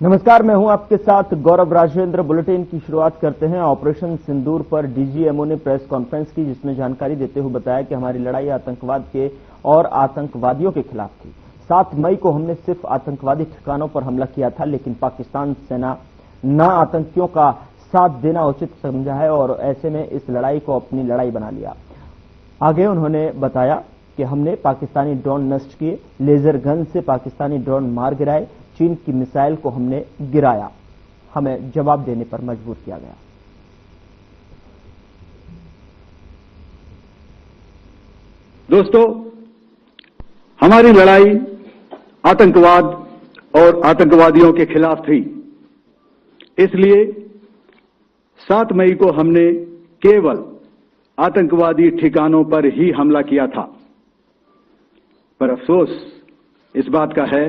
नमस्कार, मैं हूं आपके साथ गौरव राजेंद्र। बुलेटिन की शुरुआत करते हैं। ऑपरेशन सिंदूर पर डीजीएमओ ने प्रेस कॉन्फ्रेंस की, जिसमें जानकारी देते हुए बताया कि हमारी लड़ाई आतंकवाद के और आतंकवादियों के खिलाफ थी। 7 मई को हमने सिर्फ आतंकवादी ठिकानों पर हमला किया था, लेकिन पाकिस्तान सेना न आतंकियों का साथ देना उचित समझा है और ऐसे में इस लड़ाई को अपनी लड़ाई बना लिया। आगे उन्होंने बताया कि हमने पाकिस्तानी ड्रोन नष्ट किए, लेजर गन से पाकिस्तानी ड्रोन मार गिराए, चीन की मिसाइल को हमने गिराया, हमें जवाब देने पर मजबूर किया गया। दोस्तों, हमारी लड़ाई आतंकवाद और आतंकवादियों के खिलाफ थी। इसलिए 7 मई को हमने केवल आतंकवादी ठिकानों पर ही हमला किया था। पर अफसोस इस बात का है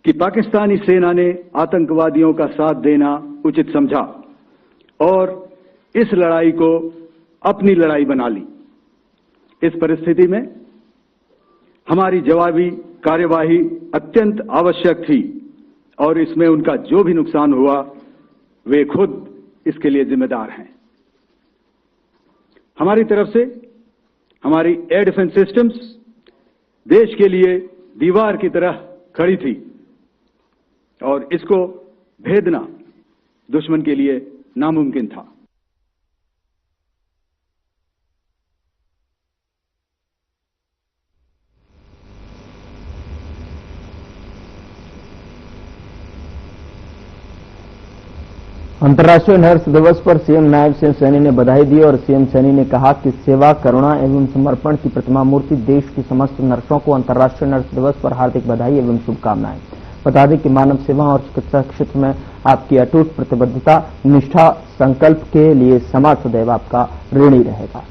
कि पाकिस्तानी सेना ने आतंकवादियों का साथ देना उचित समझा और इस लड़ाई को अपनी लड़ाई बना ली। इस परिस्थिति में हमारी जवाबी कार्यवाही अत्यंत आवश्यक थी और इसमें उनका जो भी नुकसान हुआ वे खुद इसके लिए जिम्मेदार हैं। हमारी तरफ से हमारी एयर डिफेंस सिस्टम्स देश के लिए दीवार की तरह खड़ी थी और इसको भेदना दुश्मन के लिए नामुमकिन था। अंतर्राष्ट्रीय नर्स दिवस पर सीएम नायब सिंह सैनी ने बधाई दी और सीएम सैनी ने कहा कि सेवा, करुणा एवं समर्पण की प्रतिमा मूर्ति देश की समस्त नर्सों को अंतर्राष्ट्रीय नर्स दिवस पर हार्दिक बधाई एवं शुभकामनाएं। बता दें कि मानव सेवा और चिकित्सा क्षेत्र में आपकी अटूट प्रतिबद्धता, निष्ठा, संकल्प के लिए समाज सदैव आपका ऋणी रहेगा।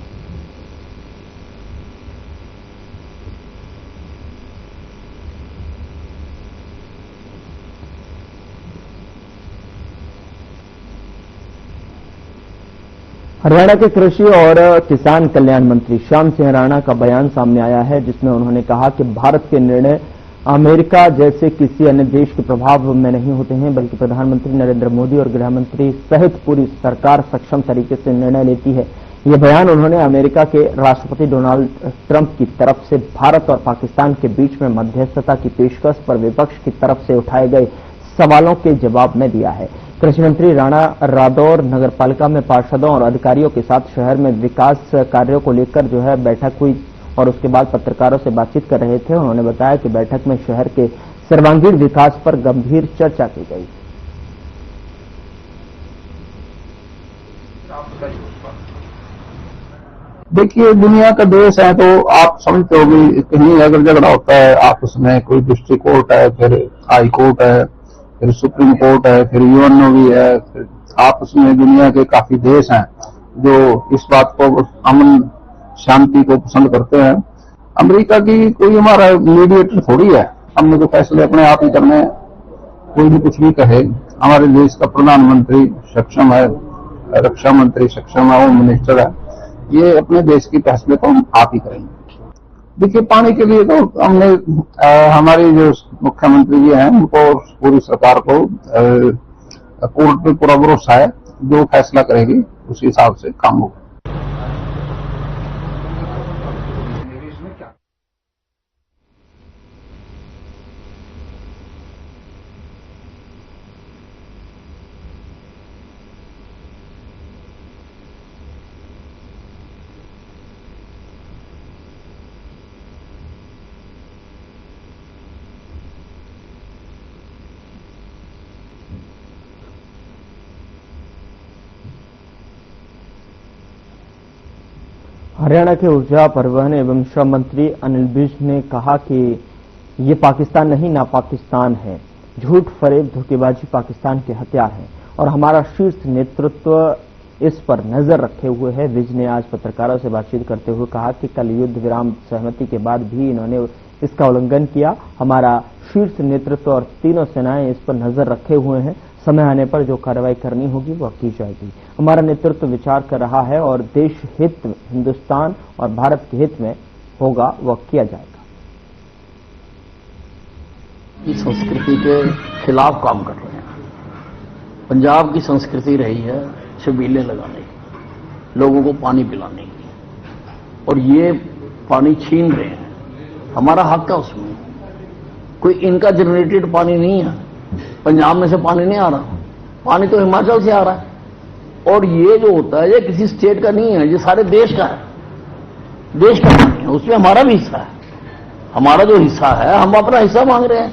हरियाणा के कृषि और किसान कल्याण मंत्री श्याम सिंह राणा का बयान सामने आया है, जिसमें उन्होंने कहा कि भारत के निर्णय अमेरिका जैसे किसी अन्य देश के प्रभाव में नहीं होते हैं, बल्कि प्रधानमंत्री नरेंद्र मोदी और गृह मंत्री सहित पूरी सरकार सक्षम तरीके से निर्णय लेती है। यह बयान उन्होंने अमेरिका के राष्ट्रपति डोनाल्ड ट्रंप की तरफ से भारत और पाकिस्तान के बीच में मध्यस्थता की पेशकश पर विपक्ष की तरफ से उठाए गए सवालों के जवाब में दिया है। कृषि मंत्री राणा रादौर नगरपालिका में पार्षदों और अधिकारियों के साथ शहर में विकास कार्यों को लेकर बैठक हुई और उसके बाद पत्रकारों से बातचीत कर रहे थे। उन्होंने बताया कि बैठक में शहर के सर्वांगीण विकास पर गंभीर चर्चा की गई। देखिए, दुनिया का देश है तो आप समझते हो कि कहीं अगर झगड़ा होता है आपस में, कोई डिस्ट्रिक्ट कोर्ट है, फिर हाई कोर्ट है, फिर सुप्रीम कोर्ट है, फिर यूएनओ भी है, फिर आपस में दुनिया के काफी देश हैं जो इस बात को अमन शांति को पसंद करते हैं। अमेरिका की कोई हमारा मीडिएटर थोड़ी है, हमने तो फैसले अपने आप ही करने हैं। कोई भी कुछ भी कहे, हमारे देश का प्रधानमंत्री सक्षम है, रक्षा मंत्री सक्षम है, होम मिनिस्टर है, ये अपने देश के फैसले को हम आप ही करेंगे। देखिए, पानी के लिए तो हमने हमारे जो मुख्यमंत्री जी हैं उनको पूरी सरकार को कोर्ट पे पूरा भरोसा है, जो फैसला करेगी उसी हिसाब से काम होगा। हरियाणा के ऊर्जा, परिवहन एवं श्रम मंत्री अनिल विज ने कहा कि ये पाकिस्तान नहीं, ना पाकिस्तान है। झूठ, फरेब, धोखेबाजी पाकिस्तान के हथियार हैं और हमारा शीर्ष नेतृत्व इस पर नजर रखे हुए है। विज ने आज पत्रकारों से बातचीत करते हुए कहा कि कल युद्ध विराम सहमति के बाद भी इन्होंने इसका उल्लंघन किया। हमारा शीर्ष नेतृत्व और तीनों सेनाएं इस पर नजर रखे हुए हैं। समय आने पर जो कार्रवाई करनी होगी वह की जाएगी। हमारा नेतृत्व विचार कर रहा है और देश हित, हिंदुस्तान और भारत के हित में होगा वह किया जाएगा। की संस्कृति के खिलाफ काम कर रहे हैं। पंजाब की संस्कृति रही है छबीलें लगाने की, लोगों को पानी पिलाने की, और ये पानी छीन रहे हैं। हमारा हक है उसमें। कोई इनका जनरेटेड पानी नहीं है, पंजाब में से पानी नहीं आ रहा, पानी तो हिमाचल से आ रहा है। और ये जो होता है ये किसी स्टेट का नहीं है, ये सारे देश का है, देश का पानी है, उसमें हमारा भी हिस्सा है। हमारा जो हिस्सा है हम अपना हिस्सा मांग रहे हैं,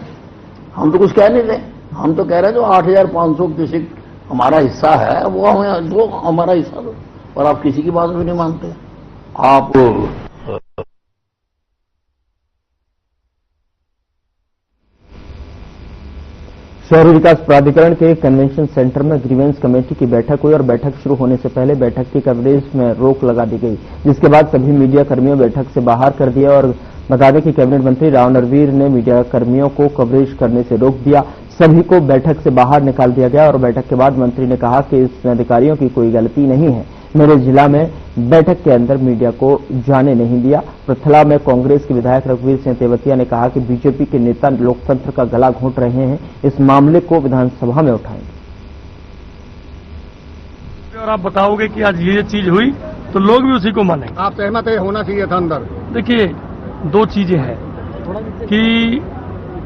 हम तो कुछ कह नहीं रहे। हम तो कह रहे हैं जो 8,500 क्यूसेक हमारा हिस्सा है वो हमें दो, हमारा हिस्सा दो। और आप किसी की बात भी नहीं मानते। आप शहरी विकास प्राधिकरण के कन्वेंशन सेंटर में ग्रीवेंस कमेटी की बैठक हुई और बैठक शुरू होने से पहले बैठक की कवरेज में रोक लगा दी गई, जिसके बाद सभी मीडिया कर्मियों बैठक से बाहर कर दिया। और बता दें कि कैबिनेट मंत्री राव नरवीर ने मीडिया कर्मियों को कवरेज करने से रोक दिया, सभी को बैठक से बाहर निकाल दिया गया। और बैठक के बाद मंत्री ने कहा कि इसमें अधिकारियों की कोई गलती नहीं है, मेरे जिला में बैठक के अंदर मीडिया को जाने नहीं दिया। पृथला में कांग्रेस के विधायक रघुवीर सिंह तेवतिया ने कहा कि बीजेपी के नेता लोकतंत्र का गला घोंट रहे हैं, इस मामले को विधानसभा में उठाएंगे। और आप बताओगे कि आज ये चीज हुई तो लोग भी उसी को मानेंगे। आप सहमत है, होना चाहिए था अंदर। देखिए, दो चीजें हैं कि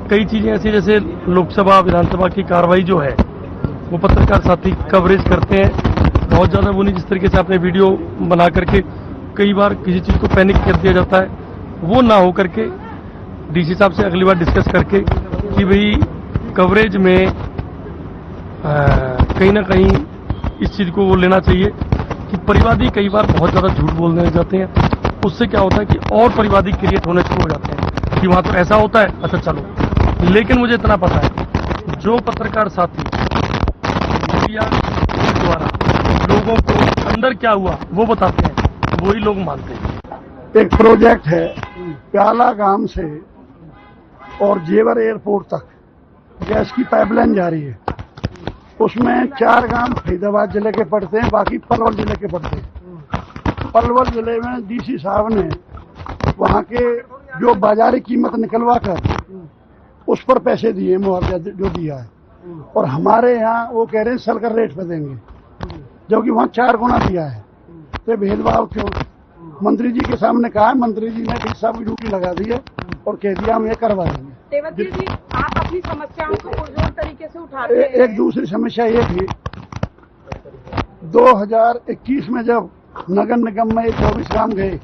कई चीजें ऐसी जैसे लोकसभा विधानसभा की कार्रवाई जो है वो पत्रकार साथी कवरेज करते हैं बहुत ज्यादा, वो नहीं जिस तरीके से आपने वीडियो बना करके कई बार किसी चीज को पैनिक कर दिया जाता है, वो ना हो करके डीसी साहब से अगली बार डिस्कस करके कि भाई कवरेज में कहीं ना कहीं इस चीज को वो लेना चाहिए कि परिवादी कई बार बहुत ज्यादा झूठ बोलने लग जाते हैं। उससे क्या होता है कि और परिवादी क्रिएट होने शुरू हो जाते हैं कि वहां तो ऐसा होता है, अच्छा चलो। लेकिन मुझे इतना पता है जो पत्रकार साथी मीडिया द्वारा लोगों को अंदर क्या हुआ वो बताते हैं, वही लोग मानते हैं। एक प्रोजेक्ट है प्याला गांव से और जेवर एयरपोर्ट तक गैस की पाइपलाइन जा रही है। उसमें 4 गांव फरीदाबाद जिले के पड़ते हैं, बाकी पलवल जिले के पड़ते हैं। पलवल जिले में डीसी साहब ने वहां के जो बाजारी कीमत निकलवा कर उस पर पैसे दिए, मुआवजा जो दिया है। और हमारे यहाँ वो कह रहे हैं सलकर रेट पे देंगे, जबकि वहां 4 गुना दिया है। तो भेदभाव क्यों? मंत्री जी के सामने कहा है, मंत्री जी ने डीसी साहब की ड्यूटी लगा दी है और कह दिया हम ये करवा देंगे। तेवतिया जी, आप अपनी समस्याओं को पुरजोर तरीके से उठाते हैं। एक दूसरी समस्या ये थी, 2021 में जब नगर निगम में 24 गांव गए।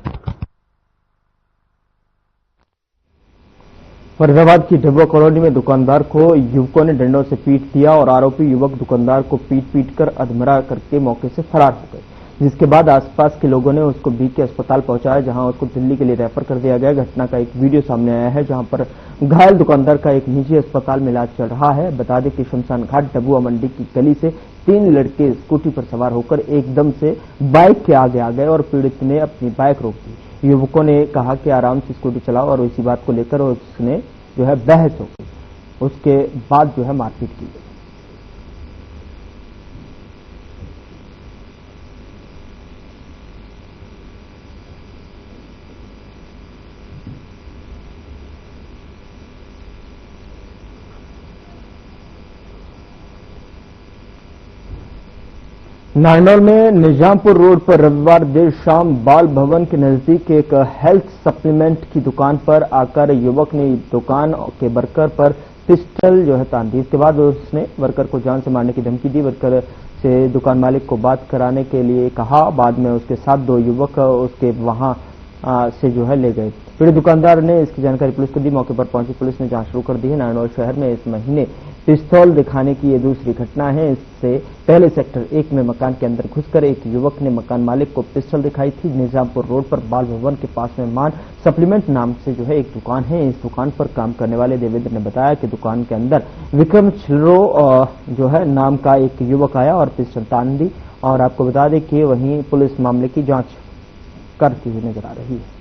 फरीदाबाद की डब्बा कॉलोनी में दुकानदार को युवकों ने डंडों से पीट दिया और आरोपी युवक दुकानदार को पीट कर अधमरा करके मौके से फरार हो गए, जिसके बाद आसपास के लोगों ने उसको बीके अस्पताल पहुंचाया, जहां उसको दिल्ली के लिए रेफर कर दिया गया। घटना का एक वीडियो सामने आया है जहां पर घायल दुकानदार का एक निजी अस्पताल में इलाज चल रहा है। बता दें कि शमशान घाट डबुआ मंडी की गली से 3 लड़के स्कूटी पर सवार होकर एकदम से बाइक के आगे आ गए और पीड़ित ने अपनी बाइक रोक दी। युवकों ने कहा कि आराम से स्कूटी चलाओ और इसी बात को लेकर उसने जो है बहस हो गई, उसके बाद जो है मारपीट की गई। नारनौल में निजामपुर रोड पर रविवार देर शाम बाल भवन के नजदीक एक हेल्थ सप्लीमेंट की दुकान पर आकर युवक ने दुकान के वर्कर पर पिस्टल जो है तान दी। इसके बाद उसने वर्कर को जान से मारने की धमकी दी। वर्कर से दुकान मालिक को बात कराने के लिए कहा। बाद में उसके साथ 2 युवक उसके वहां से जो है ले गए। पीड़ित दुकानदार ने इसकी जानकारी पुलिस को दी। मौके पर पहुंची पुलिस ने जांच शुरू कर दी है। नारनौल शहर में इस महीने पिस्तौल दिखाने की ये दूसरी घटना है। इससे पहले सेक्टर 1 में मकान के अंदर घुसकर एक युवक ने मकान मालिक को पिस्तौल दिखाई थी। निजामपुर रोड पर बाल भवन के पास में मान सप्लीमेंट नाम से जो है एक दुकान है। इस दुकान पर काम करने वाले देवेंद्र ने बताया कि दुकान के अंदर विक्रम छिल्रो जो है नाम का एक युवक आया और पिस्तौल तान दी। और आपको बता दें कि वहीं पुलिस मामले की जांच करती हुई नजर आ रही है।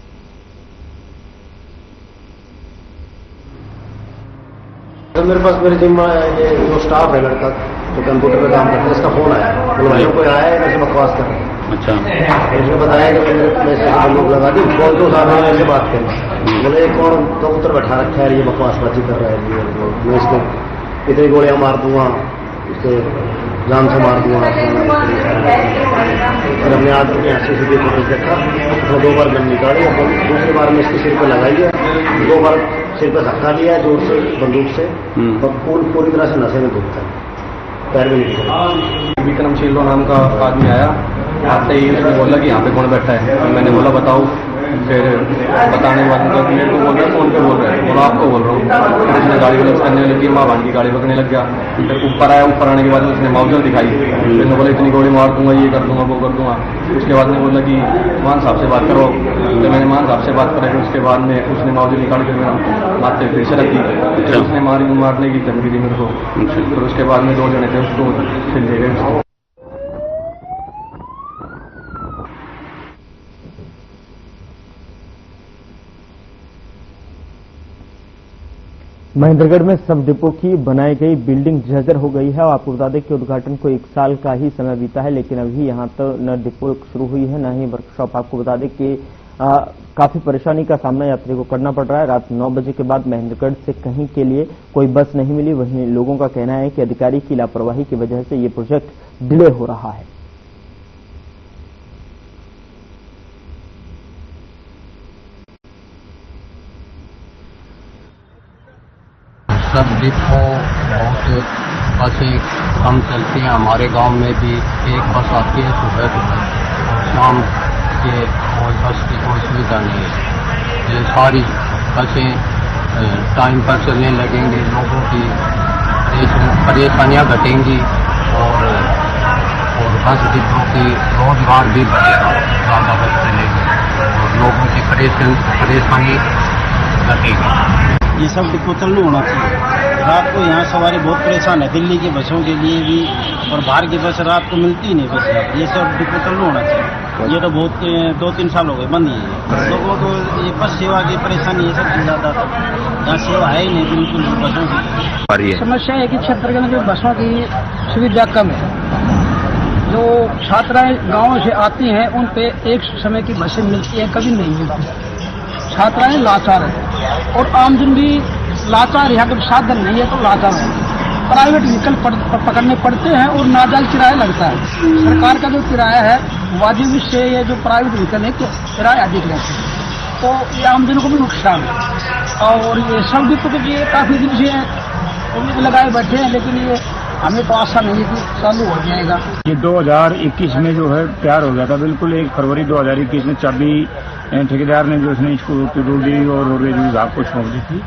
तो मेरे पास मेरे जिम ये जो स्टाफ है लड़का जो कंप्यूटर पे काम करता है, इसका फोन आया, बोलो भाइयों कोई आया है, ऐसे बकवास कर। अच्छा, उसने बताया कि मैं से लोग लगा दी, कॉल तो साहब ने ऐसे बात करी। बोले कौन कबूतर बैठा रखा है, ये बकवासबाजी कर रहा है, मैं इसको इतनी गोलियां मार दूंगा, उससे जान से मार दूंगा। फिर हमने आज यहाँ CCTV फुटेज देखा, उसने 2 बार गन निकाली और दूसरी बार में इसके सिर पे लगाई है, 2 बार सिर पे धक्का दिया है जोर से बंदूक से, और पूरी तरह से नशे में डूबता है, पैर में नहीं। विक्रम शीलो नाम का आदमी आया, आते ही उसने बोला कि यहाँ पे कौन बैठा है। मैंने बोला बताओ, फिर बताने के बाद मेरे को बोल रहा है फोन पे बोल रहा है, बोला आपको बोल रहा हूँ। फिर उसने गाड़ी वाले करने लगी, माँ भान की गाड़ी पकड़ने लग गया। फिर ऊपर आया, ऊपर आने के बाद उसने माउजर दिखाई, फिर मैं बोला इतनी गोली मार दूंगा, ये कर दूंगा, वो कर दूंगा। उसके बाद में बोला कि मान साहब से बात करो, तो मैंने मान साहब से बात करा। फिर उसके बाद में उसने माउजर निकाल कर मेरा माथे फिर से रख दी, फिर उसने मारने की धमकी दी मेरे को। फिर उसके बाद में 2 जने थे, उसको फिर ले गए। महेंद्रगढ़ में सब डिपो की बनाई गई बिल्डिंग जर्जर हो गई है और आपको बता दें कि उद्घाटन को 1 साल का ही समय बीता है, लेकिन अभी यहां तो न डिपो शुरू हुई है न ही वर्कशॉप। आपको बता दें कि काफी परेशानी का सामना यात्री को करना पड़ रहा है। रात 9 बजे के बाद महेंद्रगढ़ से कहीं के लिए कोई बस नहीं मिली। वहीं लोगों का कहना है कि अधिकारी की लापरवाही की वजह से ये प्रोजेक्ट डिले हो रहा है। सब डिपो बहुत बसें कम चलती हैं। हमारे गांव में भी एक बस आती है सुबह और शाम के, कोई बस की कोई सुविधा नहीं है। ये सारी बसें टाइम पर चलने लगेंगे, लोगों की परेशानियां घटेंगी और बस डिपो की रोजगार भी बढ़ेगा, ज़्यादा बस चलेगी और लोगों की परेशानी घटेगी। ये सब डिपो चालू होना चाहिए। रात को यहाँ सवारी बहुत परेशान है, दिल्ली की बसों के लिए भी, और बाहर की बस रात को मिलती ही नहीं बस। ये सब डिपो चालू होना चाहिए। ये तो बहुत 2-3 साल हो गए बंद ही है। लोगों को ये बस सेवा की परेशानी है सबसे ज़्यादा, यहाँ सेवा है ही नहीं बिल्कुल बसों की। समस्या है कि क्षेत्र में जो बसों की सुविधा कम है। जो छात्राएं गाँव से आती हैं उन पे एक समय की बसें मिलती हैं, कभी नहीं मिलती। छात्राएं लाचार है और आमजन भी लाचार है। अगर साधन नहीं है तो लाचार है। प्राइवेट व्हीकल पकड़ने पड़ते हैं और नाजायज किराया लगता है। सरकार का जो किराया है वाजिब से ये जो प्राइवेट व्हीकल है किराया अधिक रहता है, तो ये आमजन को भी नुकसान है। और ये सब डिपो के लिए काफी दिन से उम्मीद लगाए बैठे हैं, लेकिन ये हमें तो आशा नहीं है कि चालू हो जाएगा। ये 2021 में जो है तैयार हो गया था, बिल्कुल 1 फरवरी 2021 में चाबी ठेकेदार ने जो उसने इसको रोडवेज और रोडवेज विभाग को सौंप दी थी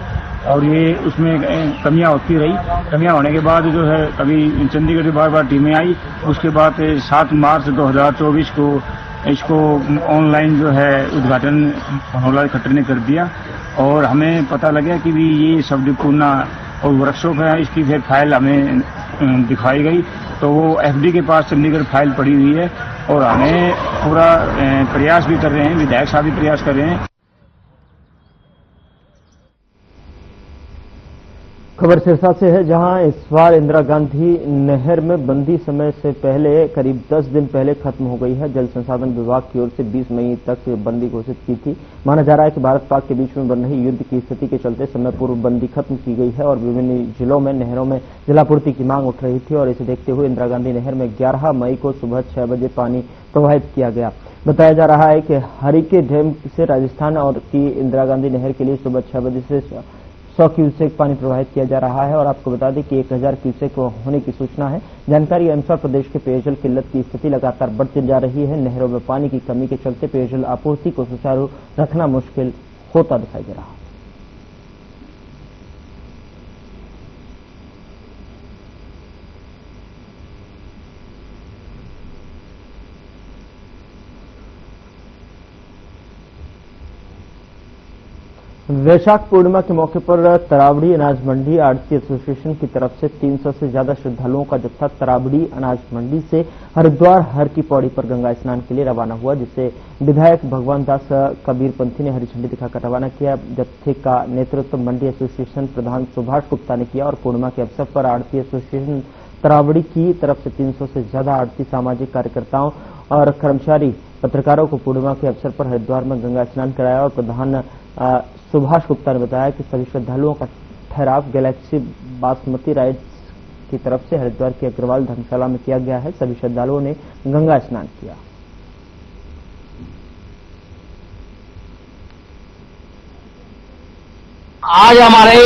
और ये उसमें कमियां होती रही। कमियां होने के बाद जो है कभी चंडीगढ़ से बार टीमें आई। उसके बाद 7 मार्च 2024 को इसको ऑनलाइन जो है उद्घाटन मनोहरलाल खट्टर ने कर दिया और हमें पता लगा कि भी ये सब डिपोना और वर्कशॉप है। इसकी फिर फाइल हमें दिखाई गई तो वो FD के पास चंडीगढ़ फाइल पड़ी हुई है और हमें पूरा प्रयास भी कर रहे हैं, विधायक साहब भी प्रयास कर रहे हैं। खबर सिरसा से है, जहां इस बार इंदिरा गांधी नहर में बंदी समय से पहले करीब 10 दिन पहले खत्म हो गई है। जल संसाधन विभाग की ओर से 20 मई तक बंदी घोषित की थी। माना जा रहा है कि भारत पाक के बीच में बन रही युद्ध की स्थिति के चलते समय पूर्व बंदी खत्म की गई है और विभिन्न जिलों में नहरों में जलापूर्ति की मांग उठ रही थी और इसे देखते हुए इंदिरा गांधी नहर में 11 मई को सुबह 6 बजे पानी प्रवाहित किया गया। बताया जा रहा है कि हरिके डैम से राजस्थान और की इंदिरा गांधी नहर के लिए सुबह 6 बजे से 100 क्यूसेक पानी प्रवाहित किया जा रहा है और आपको बता दें कि 1000 क्यूसेक होने की सूचना है। जानकारी के अनुसार प्रदेश के पेयजल किल्लत की स्थिति लगातार बढ़ती जा रही है। नहरों में पानी की कमी के चलते पेयजल आपूर्ति को सुचारू रखना मुश्किल होता दिखाई दे रहा है। वैशाख पूर्णिमा के मौके पर तरावड़ी अनाज मंडी आड़ती एसोसिएशन की तरफ से 300 से ज्यादा श्रद्धालुओं का जत्था तरावड़ी अनाज मंडी से हरिद्वार हर की पौड़ी पर गंगा स्नान के लिए रवाना हुआ, जिसे विधायक भगवान दास कबीरपंथी ने हरी झंडी दिखाकर रवाना किया। जत्थे का नेतृत्व मंडी एसोसिएशन प्रधान सुभाष गुप्ता ने किया और पूर्णिमा के अवसर पर आड़ती एसोसिएशन तरावड़ी की तरफ से 300 से ज्यादा आड़ती सामाजिक कार्यकर्ताओं और कर्मचारी पत्रकारों को पूर्णिमा के अवसर पर हरिद्वार में गंगा स्नान कराया और प्रधान सुभाष गुप्ता ने बताया कि सभी श्रद्धालुओं का ठहराव गैलेक्सी बासमती राइस की तरफ से हरिद्वार की अग्रवाल धर्मशाला में किया गया है। सभी श्रद्धालुओं ने गंगा स्नान किया। आज हमारे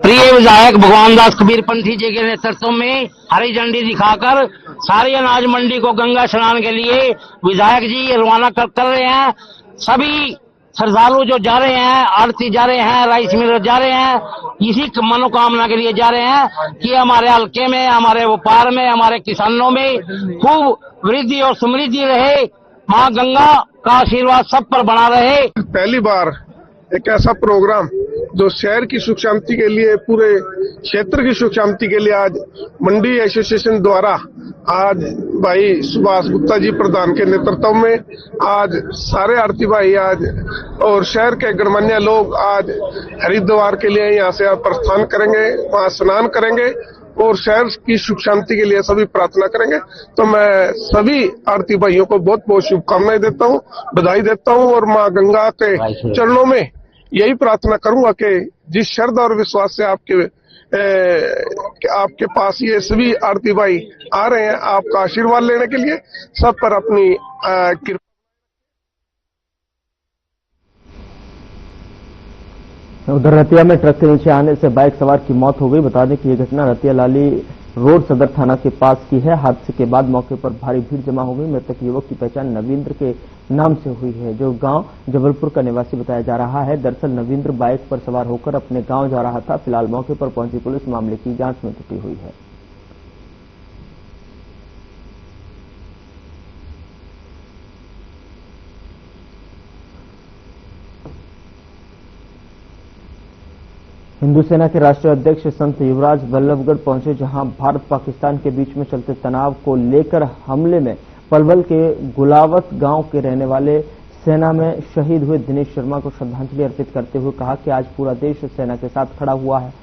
प्रिय विधायक भगवान दास कबीरपंथी जी के नेतृत्व में हरी झंडी दिखाकर सारी अनाज मंडी को गंगा स्नान के लिए विधायक जी रवाना कर रहे हैं। सभी श्रद्धालु जो जा रहे हैं, आरती जा रहे हैं, राइस मिलर जा रहे हैं, इसी मनोकामना के लिए जा रहे हैं कि हमारे हल्के में, हमारे व्यापार में, हमारे किसानों में खूब वृद्धि और समृद्धि रहे। माँ गंगा का आशीर्वाद सब पर बना रहे। पहली बार एक ऐसा प्रोग्राम जो शहर की सुख शांति के लिए, पूरे क्षेत्र की सुख शांति के लिए आज मंडी एसोसिएशन द्वारा आज भाई सुभाष गुप्ता जी प्रधान के नेतृत्व में आज सारे आरती भाई आज और शहर के गणमान्य लोग आज हरिद्वार के लिए यहाँ से प्रस्थान करेंगे, वहाँ स्नान करेंगे और शहर की सुख शांति के लिए सभी प्रार्थना करेंगे। तो मैं सभी आरती भाइयों को बहुत बहुत शुभकामनाएं देता हूँ, बधाई देता हूँ और माँ गंगा के चरणों में यही प्रार्थना करूंगा कि जिस श्रद्धा और विश्वास से आपके पास ये सभी आरती भाई आ रहे हैं आपका आशीर्वाद लेने के लिए, सब पर अपनी कृपा। उधर रतिया में ट्रक के नीचे आने से बाइक सवार की मौत हो गई। बता दें कि यह घटना रतिया लाली रोड सदर थाना के पास की है। हादसे के बाद मौके पर भारी भीड़ जमा हो गई। मृतक युवक की पहचान नवींद्र के नाम से हुई है, जो गांव जबलपुर का निवासी बताया जा रहा है। दरअसल नवींद्र बाइक पर सवार होकर अपने गांव जा रहा था। फिलहाल मौके पर पहुंची पुलिस मामले की जांच में जुटी हुई है। हिंदू सेना के राष्ट्रीय अध्यक्ष संत युवराज बल्लभगढ़ पहुंचे, जहां भारत पाकिस्तान के बीच में चलते तनाव को लेकर हमले में पलवल के गुलावत गांव के रहने वाले सेना में शहीद हुए दिनेश शर्मा को श्रद्धांजलि अर्पित करते हुए कहा कि आज पूरा देश सेना के साथ खड़ा हुआ है।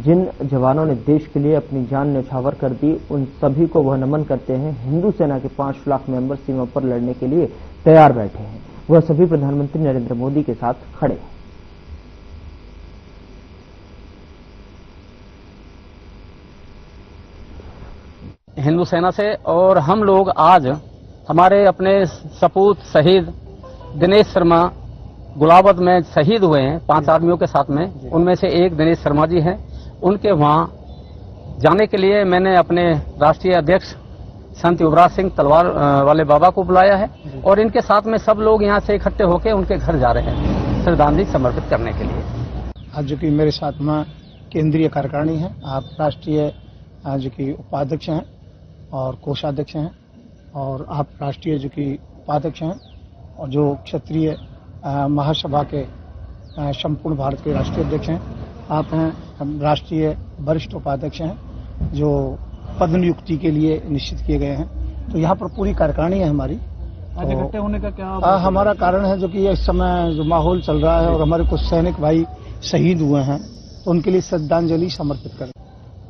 जिन जवानों ने देश के लिए अपनी जान न्यौछावर कर दी, उन सभी को वह नमन करते हैं। हिंदू सेना के 5 लाख मेंबर सीमा पर लड़ने के लिए तैयार बैठे हैं। वह सभी प्रधानमंत्री नरेंद्र मोदी के साथ खड़े हैं। हिंदू सेना से और हम लोग आज हमारे अपने सपूत शहीद दिनेश शर्मा गुलावत में शहीद हुए हैं 5 आदमियों के साथ में। उनमें से एक दिनेश शर्मा जी हैं। उनके वहां जाने के लिए मैंने अपने राष्ट्रीय अध्यक्ष संत युवराज सिंह तलवार वाले बाबा को बुलाया है और इनके साथ में सब लोग यहां से इकट्ठे होकर उनके घर जा रहे हैं श्रद्धांजलि समर्पित करने के लिए। आज जो कि मेरे साथ में केंद्रीय कार्यकारिणी है, आप राष्ट्रीय जो कि उपाध्यक्ष हैं और कोषाध्यक्ष हैं और आप राष्ट्रीय जो कि उपाध्यक्ष हैं और जो क्षेत्रीय महासभा के संपूर्ण भारत के राष्ट्रीय अध्यक्ष हैं। आप हैं, हम राष्ट्रीय वरिष्ठ उपाध्यक्ष हैं जो पद नियुक्ति के लिए निश्चित किए गए हैं। तो यहाँ पर पूरी कार्यकारिणी है हमारी। आज इकट्ठे होने का क्या हमारा कारण है जो कि इस समय जो माहौल चल रहा है और हमारे कुछ सैनिक भाई शहीद हुए हैं, तो उनके लिए श्रद्धांजलि समर्पित करें।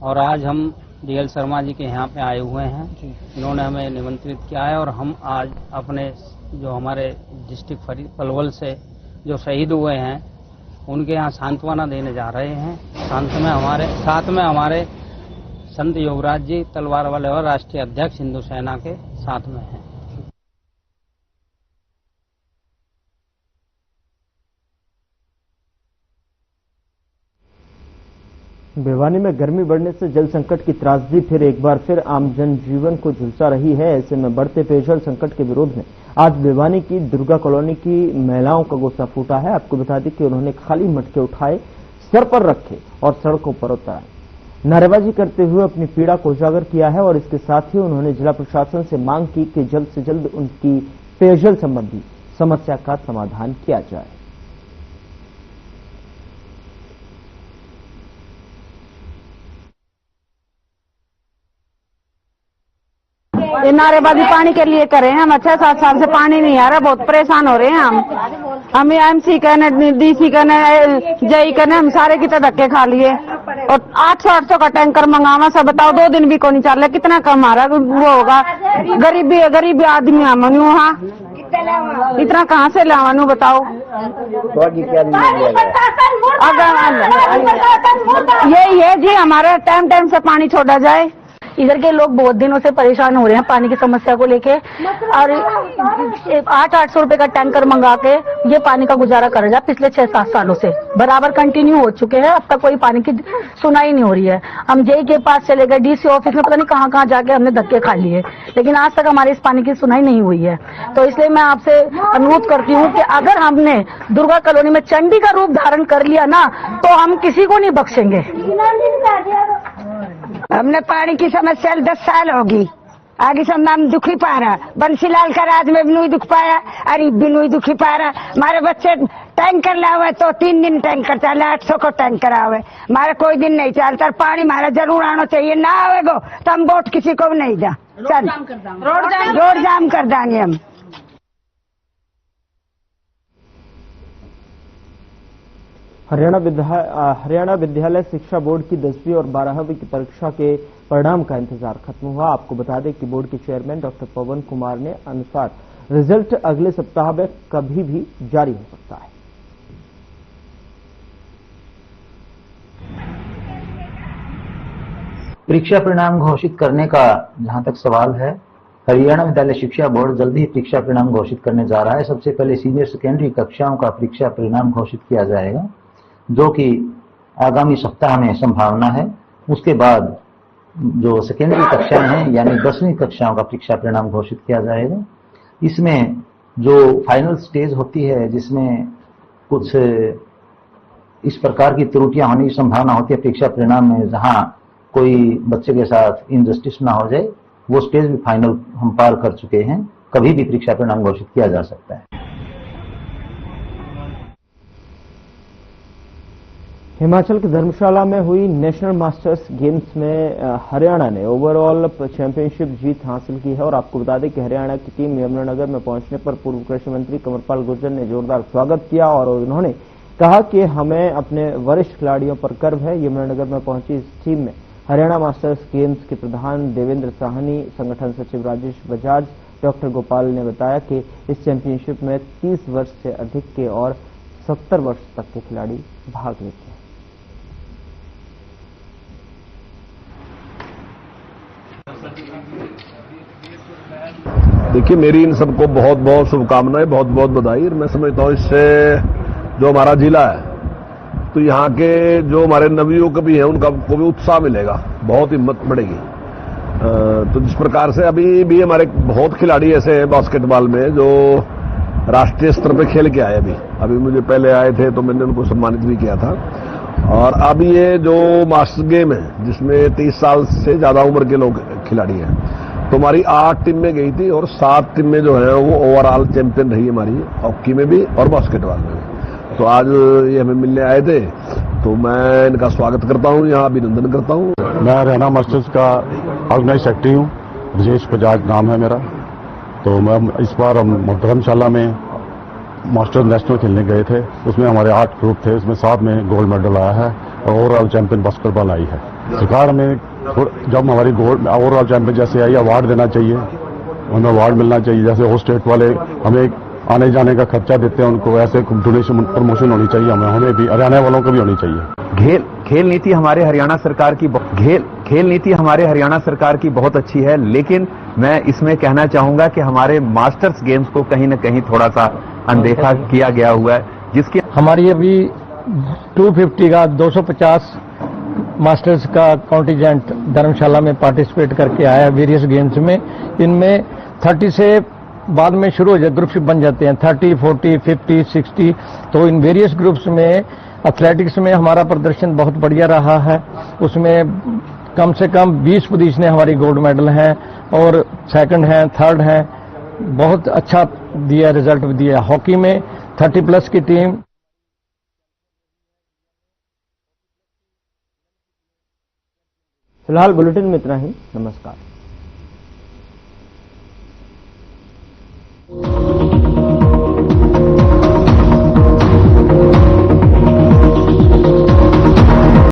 और आज हम डीएल शर्मा जी के यहाँ पे आए हुए हैं। इन्होंने हमें निमंत्रित किया है और हम आज अपने जो हमारे डिस्ट्रिक्ट पलवल से जो शहीद हुए हैं उनके यहाँ सांत्वना देने जा रहे हैं। साथ में हमारे संत युवराज जी तलवार वाले और राष्ट्रीय अध्यक्ष हिंदू सेना के साथ में हैं। भिवानी में गर्मी बढ़ने से जल संकट की त्रासदी फिर एक बार आम जनजीवन को झुलसा रही है। ऐसे में बढ़ते पेयजल संकट के विरोध में आज भिवानी की दुर्गा कॉलोनी की महिलाओं का गुस्सा फूटा है। आपको बता दें कि उन्होंने खाली मटके उठाए, सर पर रखे और सड़कों पर उतारे, नारेबाजी करते हुए अपनी पीड़ा को उजागर किया है। और इसके साथ ही उन्होंने जिला प्रशासन से मांग की कि जल्द से जल्द उनकी पेयजल संबंधी समस्या का समाधान किया जाए। ये नारेबाजी पानी के लिए करे हैं। हम 6-7 साल से पानी नहीं आ रहा, बहुत परेशान हो रहे हैं हम एमसी कहने, डीसी कहने, जेई कहने, हम सारे कितने धक्के खा लिए और 800 का टैंकर मंगावा। सब बताओ 2 दिन भी को नहीं चल रहा, कितना कम आ रहा वो होगा। गरीबी आदमी हम वहाँ इतना कहाँ से लावानू बताओ। यही है जी, हमारे टाइम से पानी छोड़ा जाए। इधर के लोग बहुत दिनों से परेशान हो रहे हैं पानी की समस्या को लेके, और 800-800 रुपए का टैंकर मंगा के ये पानी का गुजारा कर रहा है पिछले 6-7 सालों से बराबर कंटिन्यू हो चुके हैं। अब तक कोई पानी की सुनाई नहीं हो रही है। हम जेई के पास चले गए, डीसी ऑफिस में पता नहीं कहाँ कहाँ जाके हमने धक्के खा लिए, लेकिन आज तक हमारे इस पानी की सुनाई नहीं हुई है। तो इसलिए मैं आपसे अनुरोध करती हूँ कि अगर हमने दुर्गा कॉलोनी में चंडी का रूप धारण कर लिया ना, तो हम किसी को नहीं बख्शेंगे। हमने पानी की समस्या 10 साल होगी, आगे सब नाम दुखी पा रहा। बंसीलाल का राज में भी नहीं दुख पाया, अरीब भी नहीं दुखी पा रहा। हमारे बच्चे टैंकर लावे तो 3 दिन टैंकर चले, 800 को टैंकर आवे, हमारा कोई दिन नहीं चलता। पानी हमारा जरूर आना चाहिए, ना आवेगो तो हम वोट किसी को भी नहीं दा। चल रोड जाम कर देंगे हम। हरियाणा विद्यालय शिक्षा बोर्ड की 10वीं और 12वीं की परीक्षा के परिणाम का इंतजार खत्म हुआ। आपको बता दें कि बोर्ड के चेयरमैन डॉक्टर पवन कुमार ने अनुसार रिजल्ट अगले सप्ताह में कभी भी जारी हो सकता है। परीक्षा परिणाम घोषित करने का जहां तक सवाल है, हरियाणा विद्यालय शिक्षा बोर्ड जल्दी ही परीक्षा परिणाम घोषित करने जा रहा है। सबसे पहले सीनियर सेकेंडरी कक्षाओं का परीक्षा परिणाम घोषित किया जाएगा, जो कि आगामी सप्ताह में संभावना है। उसके बाद जो सेकेंडरी कक्षाएं हैं यानी 10वीं कक्षाओं का परीक्षा परिणाम घोषित किया जाएगा। इसमें जो फाइनल स्टेज होती है, जिसमें कुछ इस प्रकार की त्रुटियां होने की संभावना होती है परीक्षा परिणाम में, जहां कोई बच्चे के साथ इनजस्टिस ना हो जाए, वो स्टेज भी फाइनल हम पार कर चुके हैं। कभी भी परीक्षा परिणाम घोषित किया जा सकता है। हिमाचल के धर्मशाला में हुई नेशनल मास्टर्स गेम्स में हरियाणा ने ओवरऑल चैंपियनशिप जीत हासिल की है। और आपको बता दें कि हरियाणा की टीम यमुनानगर में पहुंचने पर पूर्व कृषि मंत्री कंवरपाल गुर्जर ने जोरदार स्वागत किया और उन्होंने कहा कि हमें अपने वरिष्ठ खिलाड़ियों पर गर्व है। यमुनानगर में पहुंची इस टीम में हरियाणा मास्टर्स गेम्स के प्रधान देवेंद्र साहनी, संगठन सचिव राजेश बजाज, डॉक्टर गोपाल ने बताया कि इस चैंपियनशिप में 30 वर्ष से अधिक के और 70 वर्ष तक के खिलाड़ी भाग लेते हैं। देखिए, मेरी इन सबको बहुत बहुत शुभकामनाएं, बहुत बहुत बधाई। मैं समझता हूँ इससे जो हमारा जिला है, तो यहाँ के जो हमारे नवयुवक भी हैं उनका को भी उत्साह मिलेगा, बहुत हिम्मत बढ़ेगी। तो जिस प्रकार से अभी भी हमारे बहुत खिलाड़ी ऐसे हैं बास्केटबॉल में जो राष्ट्रीय स्तर पे खेल के आए। अभी मुझे पहले आए थे तो मैंने उनको सम्मानित भी किया था। और अब ये जो मास्टर गेम है जिसमें 30 साल से ज्यादा उम्र के लोग खिलाड़ी हैं, तो हमारी 8 टीम में गई थी और 7 टीम में जो है वो ओवरऑल चैंपियन रही हमारी, हॉकी में भी और बास्केटबॉल में भी। तो आज ये हमें मिलने आए थे, तो मैं इनका स्वागत करता हूँ, यहाँ अभिनंदन करता हूँ। मैं हरियाणा मास्टर्स का ऑर्गेनाइज सेक्रेटरी हूँ, राजेश बजाज नाम है मेरा। तो मैं इस बार हम धर्मशाला में मास्टर नेशनल खेलने गए थे। उसमें हमारे 8 ग्रुप थे, उसमें 7 में गोल्ड मेडल आया है और ओवरऑल चैंपियन बास्केटबॉल आई है। सरकार में जब हमारी गोल्ड ओवरऑल चैंपियन जैसे आई, अवार्ड देना चाहिए, उन्हें अवार्ड मिलना चाहिए। जैसे वो स्टेट वाले हमें आने जाने का खर्चा देते हैं, उनको ऐसे डोनेशन प्रमोशन होनी चाहिए, हमें भी, हरियाणा वालों को भी होनी चाहिए। खेल नीति हमारे हरियाणा सरकार की खेल नीति हमारे हरियाणा सरकार की बहुत अच्छी है, लेकिन मैं इसमें कहना चाहूंगा कि हमारे मास्टर्स गेम्स को कहीं न कहीं थोड़ा सा अनदेखा किया गया हुआ है, जिसकी हमारी अभी 250 का 250 मास्टर्स का कॉन्टिजेंट धर्मशाला में पार्टिसिपेट करके आया वेरियस गेम्स में। इनमें 30 से बाद में शुरू हो जाए, ग्रुपशिप बन जाते हैं 30, 40, 50, 60। तो इन वेरियस ग्रुप्स में एथलेटिक्स में हमारा प्रदर्शन बहुत बढ़िया रहा है। उसमें कम से कम 20 पोजीशनें हमारी गोल्ड मेडल हैं और सेकंड हैं, थर्ड हैं, बहुत अच्छा दिया रिजल्ट दिया। हॉकी में 30+ की टीम। फिलहाल बुलेटिन में इतना ही। नमस्कार।